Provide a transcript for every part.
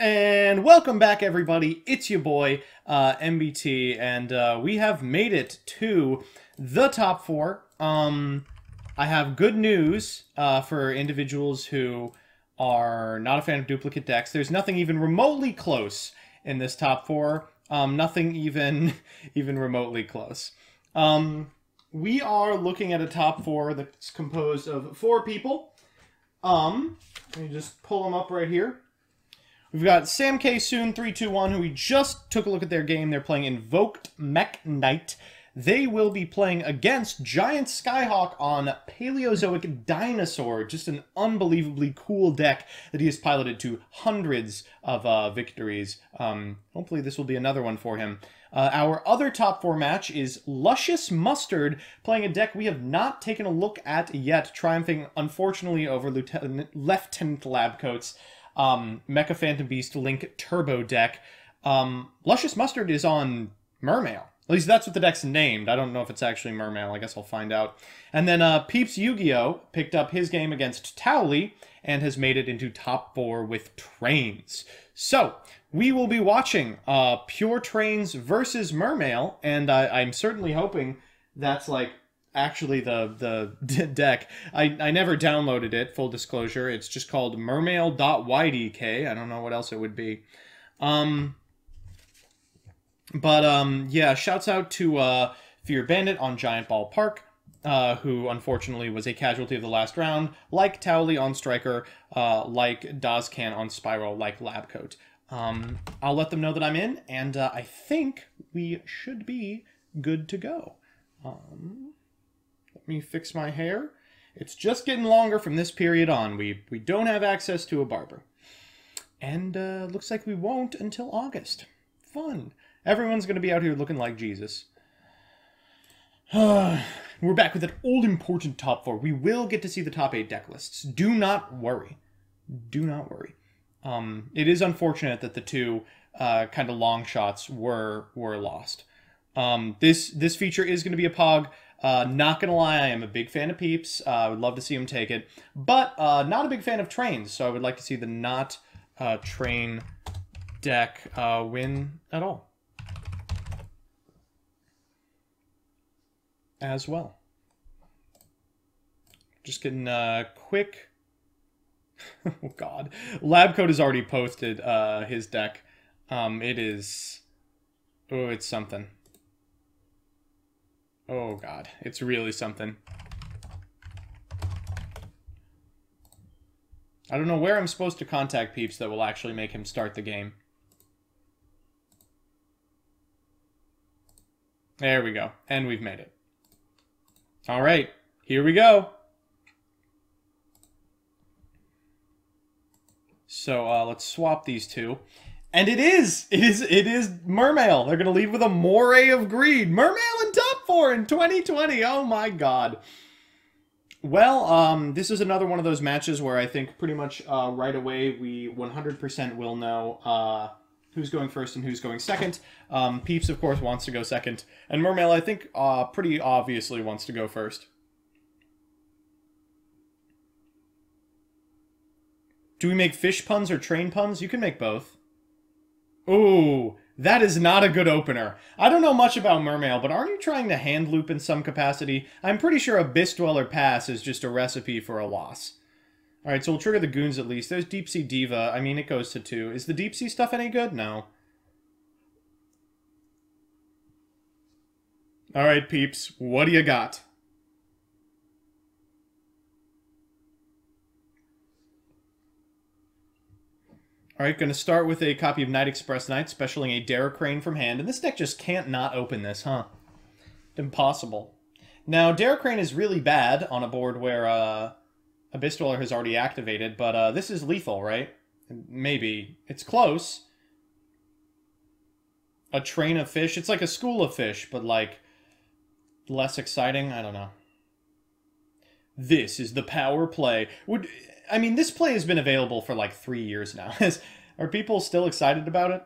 And welcome back, everybody. It's your boy, MBT, and we have made it to the top four. I have good news for individuals who are not a fan of duplicate decks. There's nothing even remotely close in this top four. Nothing even remotely close. We are looking at a top four that's composed of four people. Let me just pull them up right here. We've got Sam K. Soon 321, who we just took a look at their game. They're playing Invoked Mech Knight. They will be playing against Giant Skyhawk on Paleozoic Dinosaur. Just an unbelievably cool deck that he has piloted to hundreds of victories. Hopefully this will be another one for him. Our other top four match is Luscious Mustard, playing a deck we have not taken a look at yet, triumphing, unfortunately, over Lieutenant Labcoat's Mecha Phantom Beast Link Turbo deck. Luscious Mustard is on Mermail. At least that's what the deck's named. I don't know if it's actually Mermail. I guess I'll find out. And then Peeps Yu-Gi-Oh! Picked up his game against Towley and has made it into top four with Trains. So, we will be watching Pure Trains versus Mermail, and I'm certainly hoping that's like actually the deck. I never downloaded it, full disclosure. It's just called mermail.ydk. I don't know what else it would be. Yeah, shouts out to Fear Bandit on Giant Ball Park, who unfortunately was a casualty of the last round, like Towley on Striker, like Dazcan on Spiral, like Labcoat. I'll let them know that I'm in, and I think we should be good to go. Let me fix my hair. It's just getting longer from this period on. We don't have access to a barber. And looks like we won't until August. Fun. Everyone's going to be out here looking like Jesus. We're back with an all-important top four. We will get to see the top 8 deck lists. Do not worry. Do not worry. It is unfortunate that the two kind of long shots were lost. This feature is going to be a Pog. Not gonna lie, I am a big fan of Peeps. I would love to see him take it. But not a big fan of Trains, so I would like to see the not Train deck win at all. As well. Just getting quick... oh god. Labcoat has already posted his deck. It is... oh, it's something. Oh god, it's really something. I don't know where I'm supposed to contact Peeps that will actually make him start the game. There we go, and we've made it. Alright, here we go. So let's swap these two. And it is Mermail. They're going to lead with a Moray of Greed. Mermail in top 4 in 2020. Oh my god. Well, this is another one of those matches where I think pretty much right away we 100% will know who's going first and who's going second. Peeps, of course, wants to go second. And Mermail, I think, pretty obviously wants to go first. Do we make fish puns or train puns? You can make both. Ooh, that is not a good opener. I don't know much about Mermail, but aren't you trying to hand loop in some capacity? I'm pretty sure Abyss Dweller Pass is just a recipe for a loss. Alright, so we'll trigger the goons at least. There's Deep Sea Diva. I mean, it goes to 2. Is the Deep Sea stuff any good? No. Alright, Peeps. What do you got? Alright, going to start with a copy of Night Express Knight, specialing a Daracrane from hand. And this deck just can't not open this, huh? Impossible. Now, Daracrane is really bad on a board where Abyss Dweller has already activated, but this is lethal, right? Maybe. It's close. A train of fish. It's like a school of fish, but like less exciting. I don't know. This is the power play. I mean, this play has been available for like 3 years now. Are people still excited about it?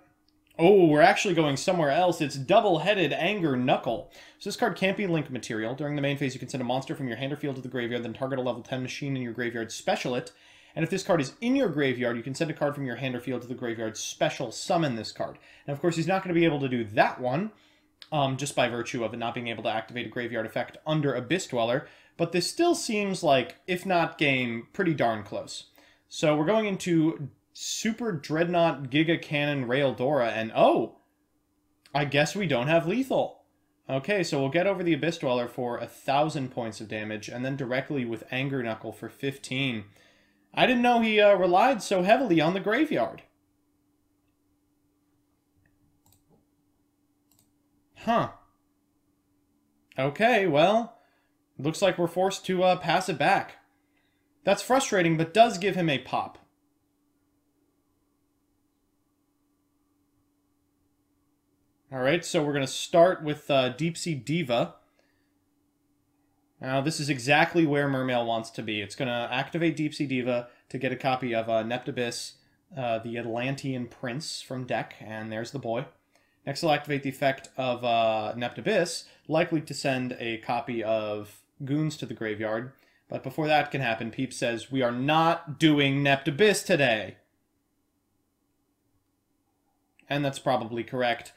Oh, we're actually going somewhere else. It's Double-Headed Anger Knuckle. So this card can't be link material. During the main phase, you can send a monster from your hand or field to the graveyard, then target a level 10 machine in your graveyard, special it, And if this card is in your graveyard, you can send a card from your hand or field to the graveyard, special summon this card. And of course, he's not going to be able to do that one, just by virtue of it not being able to activate a graveyard effect under Abyss Dweller. But this still seems like, if not game, pretty darn close. So we're going into Super Dreadnought Giga Cannon Raildora, and oh, I guess we don't have lethal. Okay, so we'll get over the Abyss Dweller for 1,000 points of damage, and then directly with Anger Knuckle for 15. I didn't know he relied so heavily on the graveyard. Huh. Okay, well, looks like we're forced to pass it back. That's frustrating, but does give him a pop. Alright, so we're going to start with Deep Sea Diva. Now, this is exactly where Mermail wants to be. It's going to activate Deep Sea Diva to get a copy of Neptabyss, the Atlantean Prince from deck, and there's the boy. Next, we'll activate the effect of Neptabyss, likely to send a copy of Goons to the graveyard. But before that can happen, Peep says, we are not doing Neptabyss today. And that's probably correct.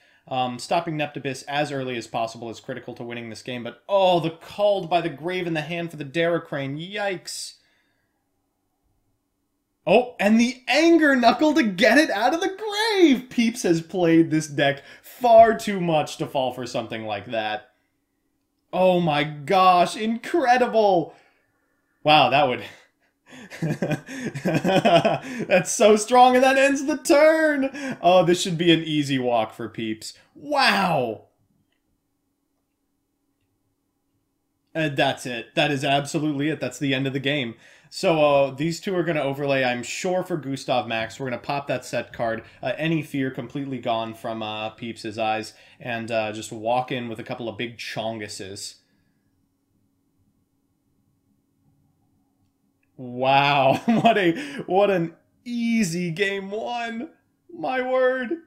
Stopping Neptabyss as early as possible is critical to winning this game, but oh, the Called by the Grave in the hand for the Daracrane, yikes. Oh, and the Anger Knuckle to get it out of the grave! Peeps has played this deck far too much to fall for something like that. Oh my gosh, incredible! Wow, that would... That's so strong, and that ends the turn! Oh, this should be an easy walk for Peeps. Wow! And that's it. That is absolutely it. That's the end of the game. So these two are going to overlay, I'm sure, for Gustav Max. We're going to pop that set card. Any fear completely gone from Peeps' eyes. And just walk in with a couple of big Chonguses. Wow, what an easy game one. My word.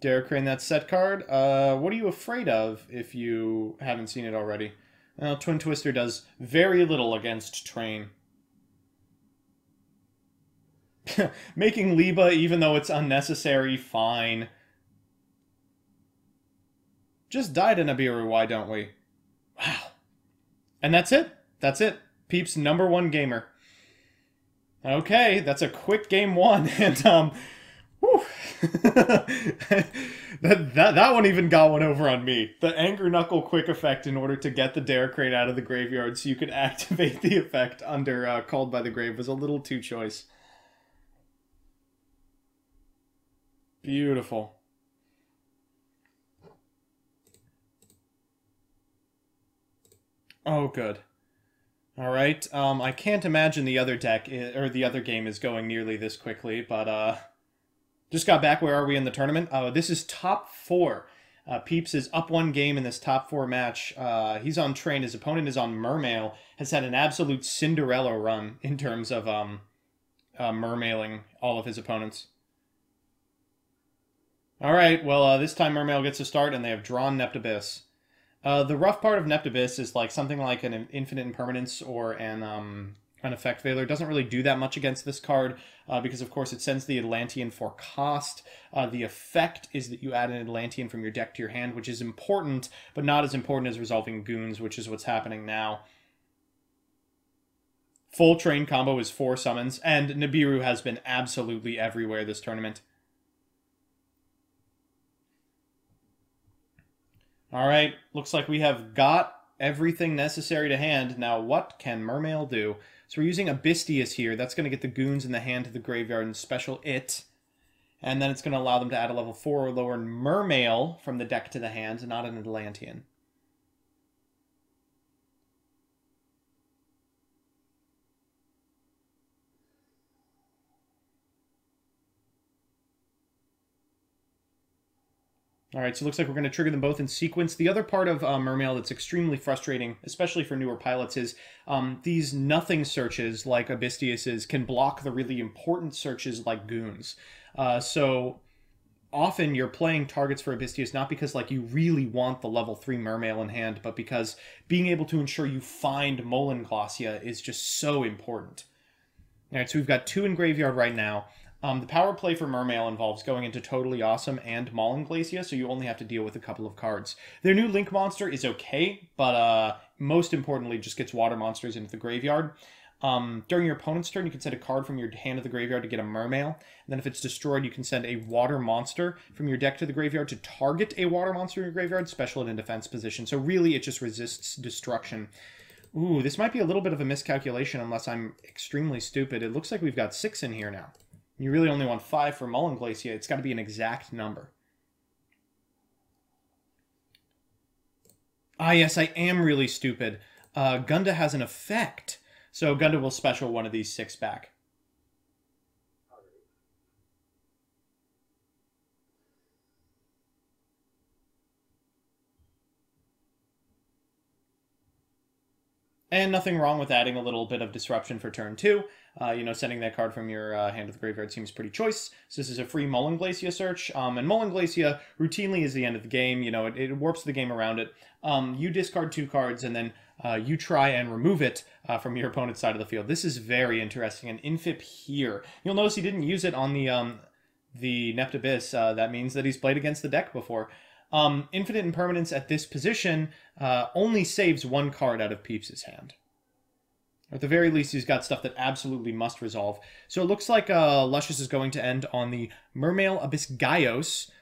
Daracrane, that set card. What are you afraid of if you haven't seen it already? Well, Twin Twister does very little against Train. Making Liba, even though it's unnecessary, fine. Just die to Nibiru, why don't we? Wow. And that's it. That's it. Peeps' #1 gamer. Okay, that's a quick game one, and whew. that one even got one over on me. The Anger Knuckle quick effect in order to get the Daracrane out of the graveyard so you could activate the effect under Called by the Grave was a little too choice. Beautiful. Oh, good. All right. I can't imagine the other deck or the other game is going nearly this quickly, but just got back. Where are we in the tournament? This is top 4. Peeps is up 1 game in this top 4 match. He's on Train. His opponent is on Mermail. Has had an absolute Cinderella run in terms of mermailing all of his opponents. All right. Well, this time Mermail gets a start, and they have drawn Neptabyss. The rough part of Neptabyss is like something like an Infinite Impermanence or an Effect Veiler. It doesn't really do that much against this card because, of course, it sends the Atlantean for cost. The effect is that you add an Atlantean from your deck to your hand, which is important, but not as important as resolving Goons, which is what's happening now. Full Train combo is 4 summons, and Nibiru has been absolutely everywhere this tournament. Alright, looks like we have got everything necessary to hand. Now, what can Mermail do? So we're using Abystius here. That's going to get the Goons in the hand to the graveyard and special it. And then it's going to allow them to add a level 4 or lower Mermail from the deck to the hand, not an Atlantean. Alright, so it looks like we're going to trigger them both in sequence. The other part of Mermail that's extremely frustrating, especially for newer pilots, is these nothing searches like Abystius's can block the really important searches like Goons. So often you're playing targets for Abystius not because like you really want the level 3 Mermail in hand, but because being able to ensure you find Molenglacia is just so important. Alright, so we've got 2 in graveyard right now. The power play for Mermail involves going into Totally Awesome and Mauling Glacia, so you only have to deal with a couple of cards. Their new Link monster is okay, but most importantly just gets water monsters into the graveyard. During your opponent's turn, you can send a card from your hand to the graveyard to get a Mermail. And then if it's destroyed, you can send a water monster from your deck to the graveyard to target a water monster in your graveyard, special it in defense position. So really, it just resists destruction. Ooh, this might be a little bit of a miscalculation unless I'm extremely stupid. It looks like we've got 6 in here now. You really only want 5 for Mauling Glacia. It's got to be an exact number. Ah, yes, I am really stupid. Gunda has an effect. So Gunda will special one of these 6 back. And nothing wrong with adding a little bit of disruption for turn 2. You know, sending that card from your hand to the graveyard seems pretty choice. So this is a free Mauling Glacia search. And Mauling Glacia routinely is the end of the game. You know, it warps the game around it. You discard 2 cards, and then you try and remove it from your opponent's side of the field. This is very interesting. An Infip here. You'll notice he didn't use it on the Nept Abyss. That means that he's played against the deck before. Infinite Impermanence at this position only saves 1 card out of Peeps' hand. At the very least, he's got stuff that absolutely must resolve. So it looks like Luscious is going to end on the Mermail Abyss Gaios,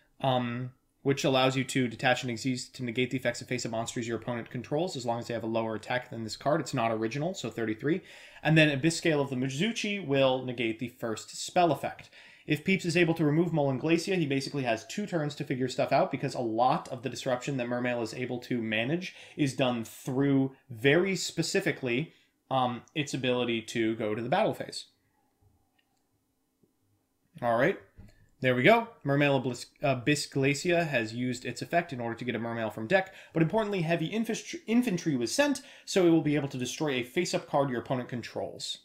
which allows you to detach an Xyz to negate the effects of face-up monsters your opponent controls, as long as they have a lower attack than this card. It's not original, so 33. And then Abyss Scale of the Mizuchi will negate the first spell effect. If Peeps is able to remove Mauling Glacia, he basically has 2 turns to figure stuff out, because a lot of the disruption that Mermail is able to manage is done through, very specifically, its ability to go to the battle phase. Alright, there we go. Mermail Abyss Glacia has used its effect in order to get a Mermail from deck, but importantly, heavy infantry was sent, so it will be able to destroy a face-up card your opponent controls.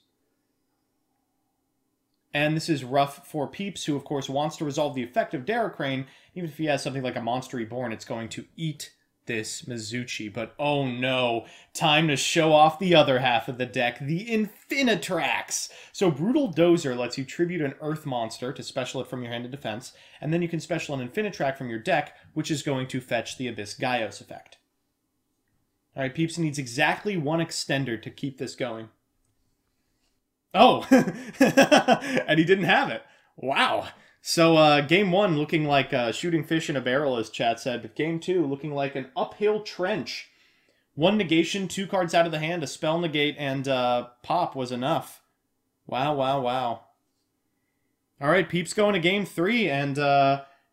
And this is rough for Peeps, who of course wants to resolve the effect of Daracrane. Even if he has something like a Monster Reborn, it's going to eat this Mizuchi. But oh no, time to show off the other half of the deck, the Infinitrax! So Brutal Dozer lets you tribute an Earth monster to special it from your hand to defense, and then you can special an Infinitrax from your deck, which is going to fetch the Abyss Gaios effect. Alright, Peeps needs exactly 1 extender to keep this going. Oh! And he didn't have it. Wow. So, game 1 looking like shooting fish in a barrel, as chat said, but game 2 looking like an uphill trench. 1 negation, 2 cards out of the hand, a spell negate, and pop was enough. Wow, wow, wow. Alright, Peeps going to game 3, and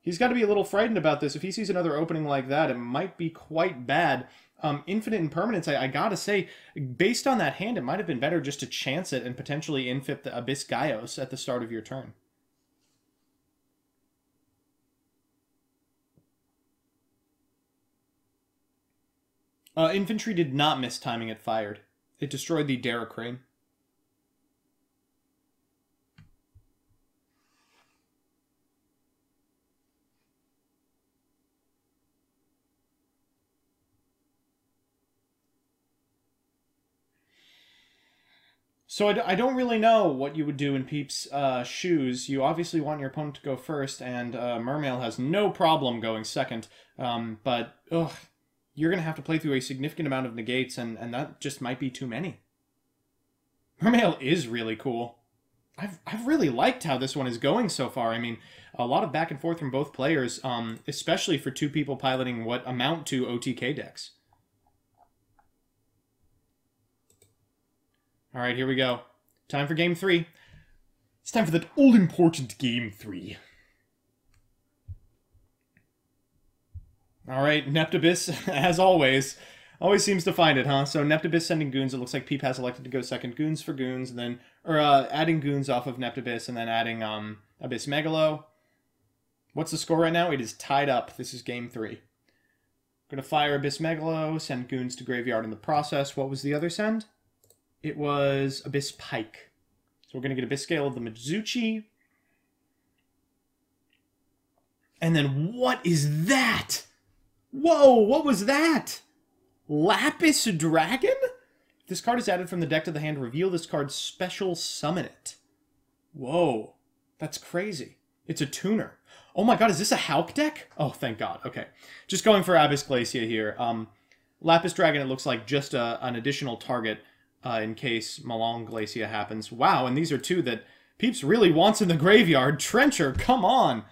he's got to be a little frightened about this. If he sees another opening like that, it might be quite bad. Infinite Impermanence, I gotta say, based on that hand, it might have been better just to chance it and potentially infip the Abyss Gaios at the start of your turn. Infantry did not miss timing it fired. It destroyed the Daracrane. So I don't really know what you would do in Peeps' shoes. You obviously want your opponent to go first, and Mermail has no problem going second. But, ugh, you're going to have to play through a significant amount of negates, and that just might be too many. Mermail is really cool. I've really liked how this one is going so far. I mean, a lot of back and forth from both players, especially for 2 people piloting what amount to OTK decks. All right, here we go. Time for game 3. It's time for that all-important game 3. All right, Nept Abyss, as always. Always seems to find it, huh? So Nept Abyss sending goons. It looks like Peep has elected to go second. Goons for goons, and then... Or adding goons off of Nept Abyss, and then adding Abyss Megalo. What's the score right now? It is tied up. This is game 3. Gonna fire Abyss Megalo, send goons to graveyard in the process. What was the other send? It was Abyss Pike. So we're going to get Abyss Scale of the Mizuchi. And then what is that? Whoa, what was that? Lapis Dragon? If this card is added from the deck to the hand, reveal this card, special summon it. Whoa, that's crazy. It's a tuner. Oh my god, is this a Hulk deck? Oh, thank god. Okay. Just going for Abyss Glacia here. Lapis Dragon, it looks like just an additional target in case Malong Glacia happens. Wow, and these are two that Peeps really wants in the graveyard. Trencher, come on!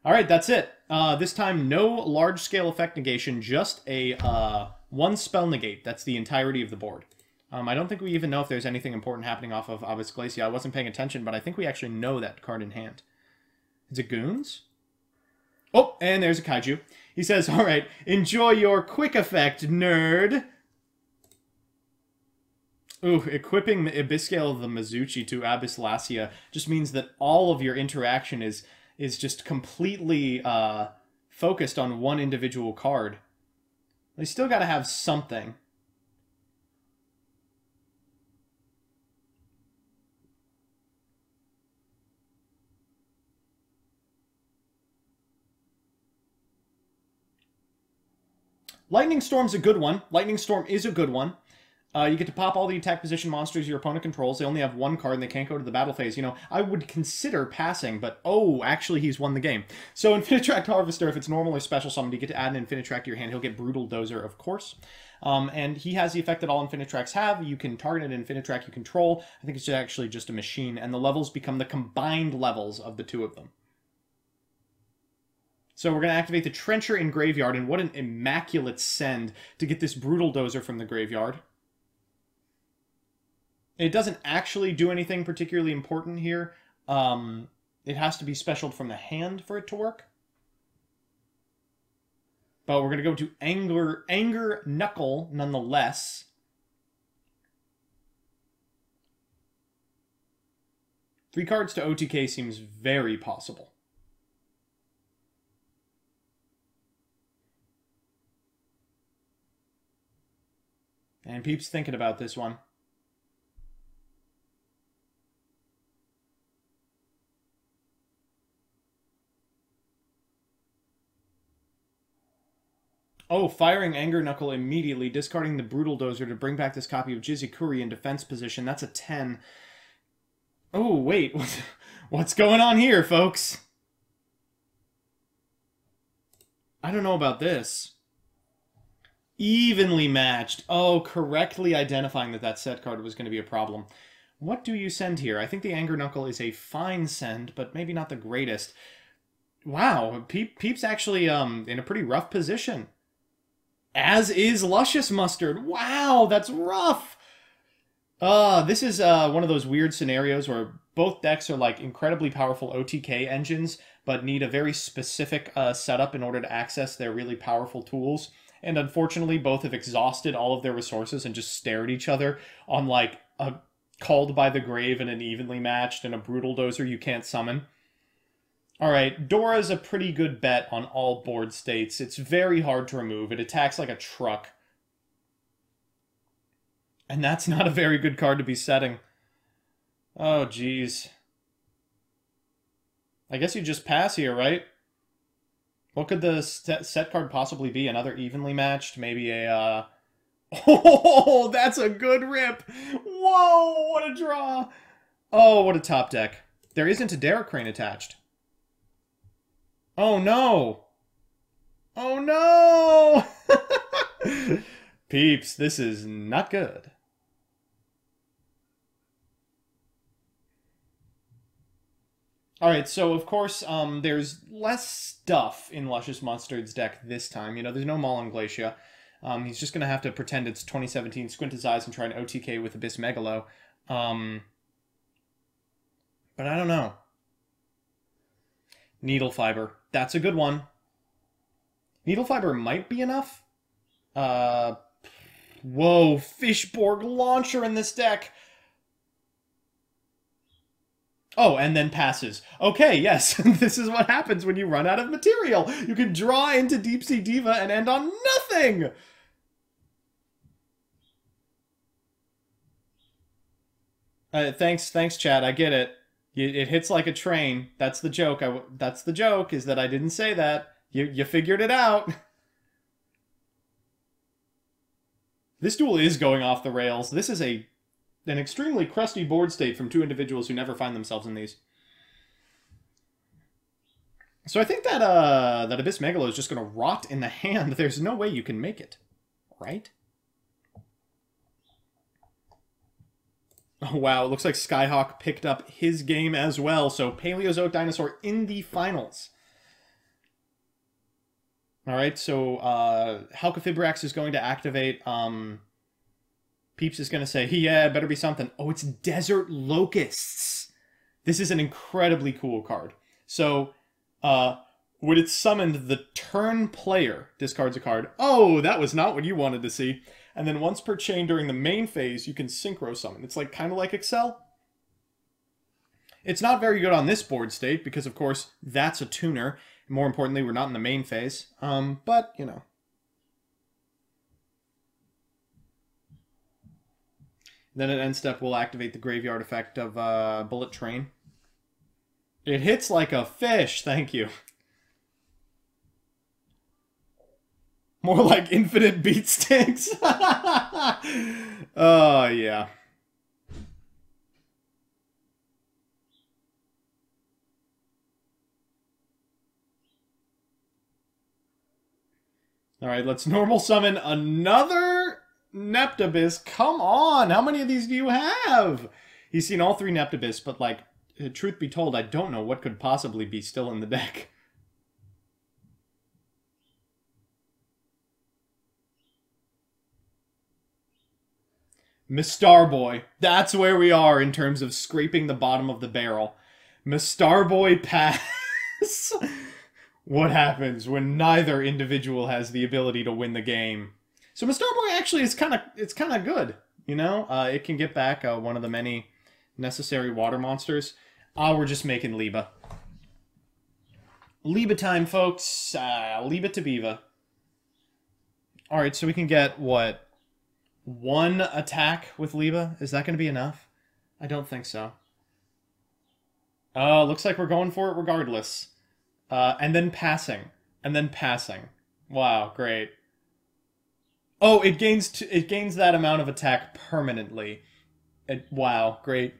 Alright, that's it. This time, no large-scale effect negation, just a one spell negate. That's the entirety of the board. I don't think we even know if there's anything important happening off of Abyss Glacia. I wasn't paying attention, but I think we actually know that card in hand. Is it Goons? Oh, and there's a Kaiju. He says, alright, enjoy your quick effect, nerd. Ooh, equipping Abyssgale the Mizuchi to Abyss Glacia just means that all of your interaction is just completely focused on one individual card. They still gotta have something. Lightning Storm's a good one. Lightning Storm is a good one. You get to pop all the attack position monsters your opponent controls. They only have one card and they can't go to the battle phase. You know, I would consider passing, but oh, actually he's won the game. So Infinitract Harvester, if it's normal or special summoned, you get to add an Infinitract to your hand. He'll get Brutal Dozer, of course. And he has the effect that all Infinitracts have. You can target an Infinitract you control. I think it's actually just a machine. And the levels become the combined levels of the two of them. So we're going to activate the Trencher in Graveyard, and what an immaculate send to get this Brutal Dozer from the graveyard. It doesn't actually do anything particularly important here. It has to be specialed from the hand for it to work. But we're going to go to Anger Knuckle nonetheless. Three cards to OTK seems very possible. And Peep's thinking about this one. Oh, firing Anger Knuckle immediately, discarding the Brutal Dozer to bring back this copy of Jizikuri in defense position. That's a 10. Oh, wait. What's going on here, folks? I don't know about this. Evenly matched. Oh, correctly identifying that set card was going to be a problem. What do you send here? I think the Anger Knuckle is a fine send, but maybe not the greatest. Wow, Peep's actually in a pretty rough position. As is Luscious Mustard. Wow, that's rough! This is one of those weird scenarios where both decks are like incredibly powerful OTK engines, but need a very specific setup in order to access their really powerful tools. And unfortunately, both have exhausted all of their resources and just stare at each other on like a Called by the Grave and an Evenly Matched and a Brutal Dozer you can't summon. Alright, Dora's a pretty good bet on all board states. It's very hard to remove. It attacks like a truck. And that's not a very good card to be setting. Oh, jeez. I guess you just pass here, right? What could the set card possibly be? Another Evenly Matched? Maybe a, Oh, that's a good rip! Whoa, what a draw! Oh, what a top deck. There isn't a Derek Crane attached. Oh, no! Oh, no! Peeps, this is not good. Alright, so of course, there's less stuff in Luscious Mustard's deck this time. You know, there's no Malong Glacia. He's just going to have to pretend it's 2017, squint his eyes, and try an OTK with Abyss Megalo. But I don't know. Needle Fiber. That's a good one. Needle Fiber might be enough. Whoa, Fishborg Launcher in this deck. Oh, and then passes. Okay, yes, this is what happens when you run out of material. You can draw into Deep Sea Diva and end on nothing! Thanks, Chad, I get it. It hits like a train. That's the joke. That's the joke, is that I didn't say that. You figured it out. This duel is going off the rails. This is a An extremely crusty board state from two individuals who never find themselves in these. So I think that that Abyss Megalo is just going to rot in the hand. There's no way you can make it, right? Oh, wow. It looks like Skyhawk picked up his game as well. So Paleozoic Dinosaur in the finals. All right, so Halqifibrax is going to activate. Peeps is going to say, yeah, it better be something. Oh, it's Desert Locusts. This is an incredibly cool card. So, when it's summoned, the turn player discards a card. Oh, that was not what you wanted to see. And then once per chain during the main phase, you can synchro summon. It's like kind of like Excel. It's not very good on this board state because, of course, that's a tuner. More importantly, we're not in the main phase. But, you know. Then at end step, we'll activate the graveyard effect of Bullet Train. It hits like a fish, thank you. More like infinite beat sticks. Oh, yeah. Alright, let's normal summon another Neptibus. Come on! How many of these do you have? He's seen all three Neptibus, but, like, truth be told, I don't know what could possibly be still in the deck. Mistarboy. That's where we are in terms of scraping the bottom of the barrel. Mistarboy pass. What happens when neither individual has the ability to win the game? So Mistarboy actually is kind of good, you know? It can get back one of the many necessary water monsters. We're just making Liba. Liba time, folks. Liba to Biva. Alright, so we can get, what? One attack with Liba? Is that going to be enough? I don't think so. Looks like we're going for it regardless. And then passing. And then passing. Wow, great. Oh, it gains that amount of attack permanently. Wow, great.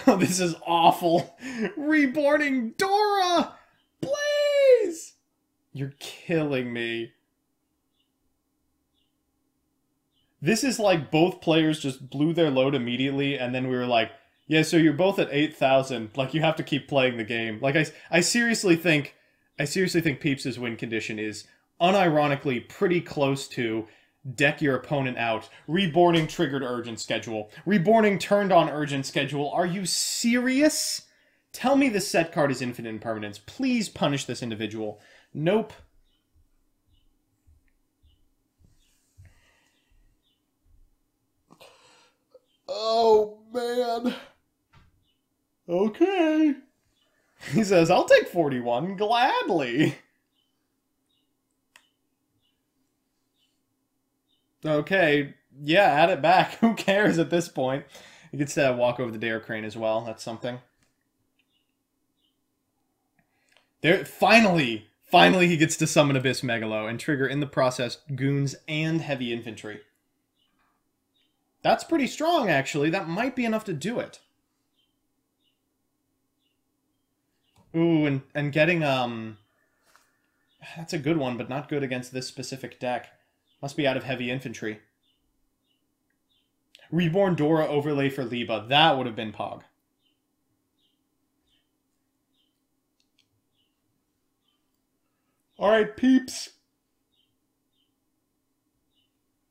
Oh, this is awful. Reborning Dora! Please! You're killing me. This is like both players just blew their load immediately, and then we were like, yeah, so you're both at 8,000. Like, you have to keep playing the game. Like, I seriously think Peeps' win condition is unironically pretty close to deck your opponent out. Reborning triggered urgent schedule. Reborning turned on urgent schedule. Are you serious? Tell me this set card is infinite impermanence. Please punish this individual. Nope. Oh, man. Okay. He says, I'll take 41 gladly. Okay, yeah, add it back. Who cares at this point? He gets to walk over the Dare Crane as well. That's something. There, finally he gets to summon Abyss Megalo and trigger in the process goons and heavy infantry. That's pretty strong, actually. That might be enough to do it. Ooh, and getting, that's a good one, but not good against this specific deck. Must be out of heavy infantry. Reborn Dora overlay for Liba. That would have been Pog. Alright, peeps.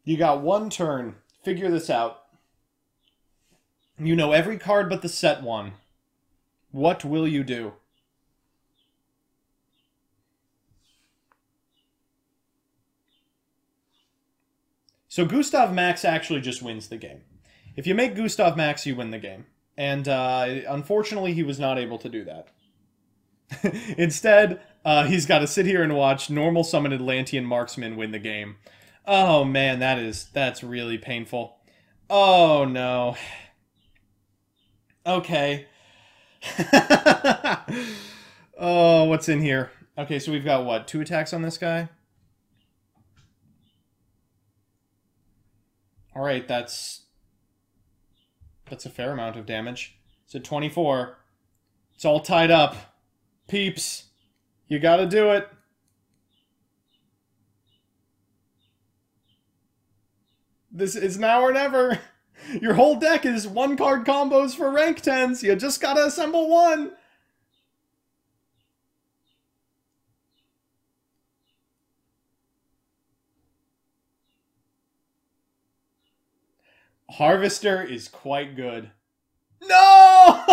You got one turn. Figure this out. You know every card but the set one. What will you do? So Gustav Max actually just wins the game. If you make Gustav Max, you win the game. And unfortunately, he was not able to do that. Instead, he's got to sit here and watch normal summoned Atlantean Marksman win the game. Oh man, that's really painful. Oh no. Okay. Oh, what's in here? Okay, so we've got, what, 2 attacks on this guy? Alright, that's a fair amount of damage. So 24. It's all tied up. Peeps, you gotta do it. This is now or never. Your whole deck is 1-card combos for rank 10s. You just gotta assemble one. Harvester is quite good. No!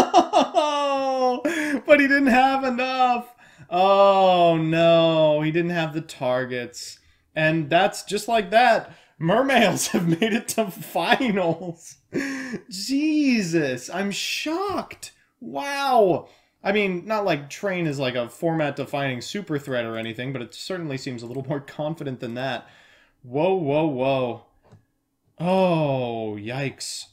But he didn't have enough. Oh, no. He didn't have the targets. And that's just like that. Mermails have made it to finals. Jesus, I'm shocked. Wow. I mean, not like Train is like a format-defining super threat or anything, but it certainly seems a little more confident than that. Whoa, whoa, whoa. Oh, yikes.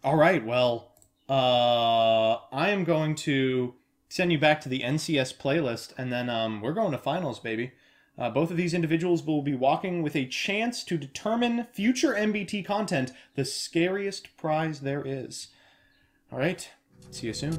Alright, well, I am going to send you back to the NCS playlist, and then we're going to finals, baby. Both of these individuals will be walking with a chance to determine future MBT content, the scariest prize there is. Alright, see you soon.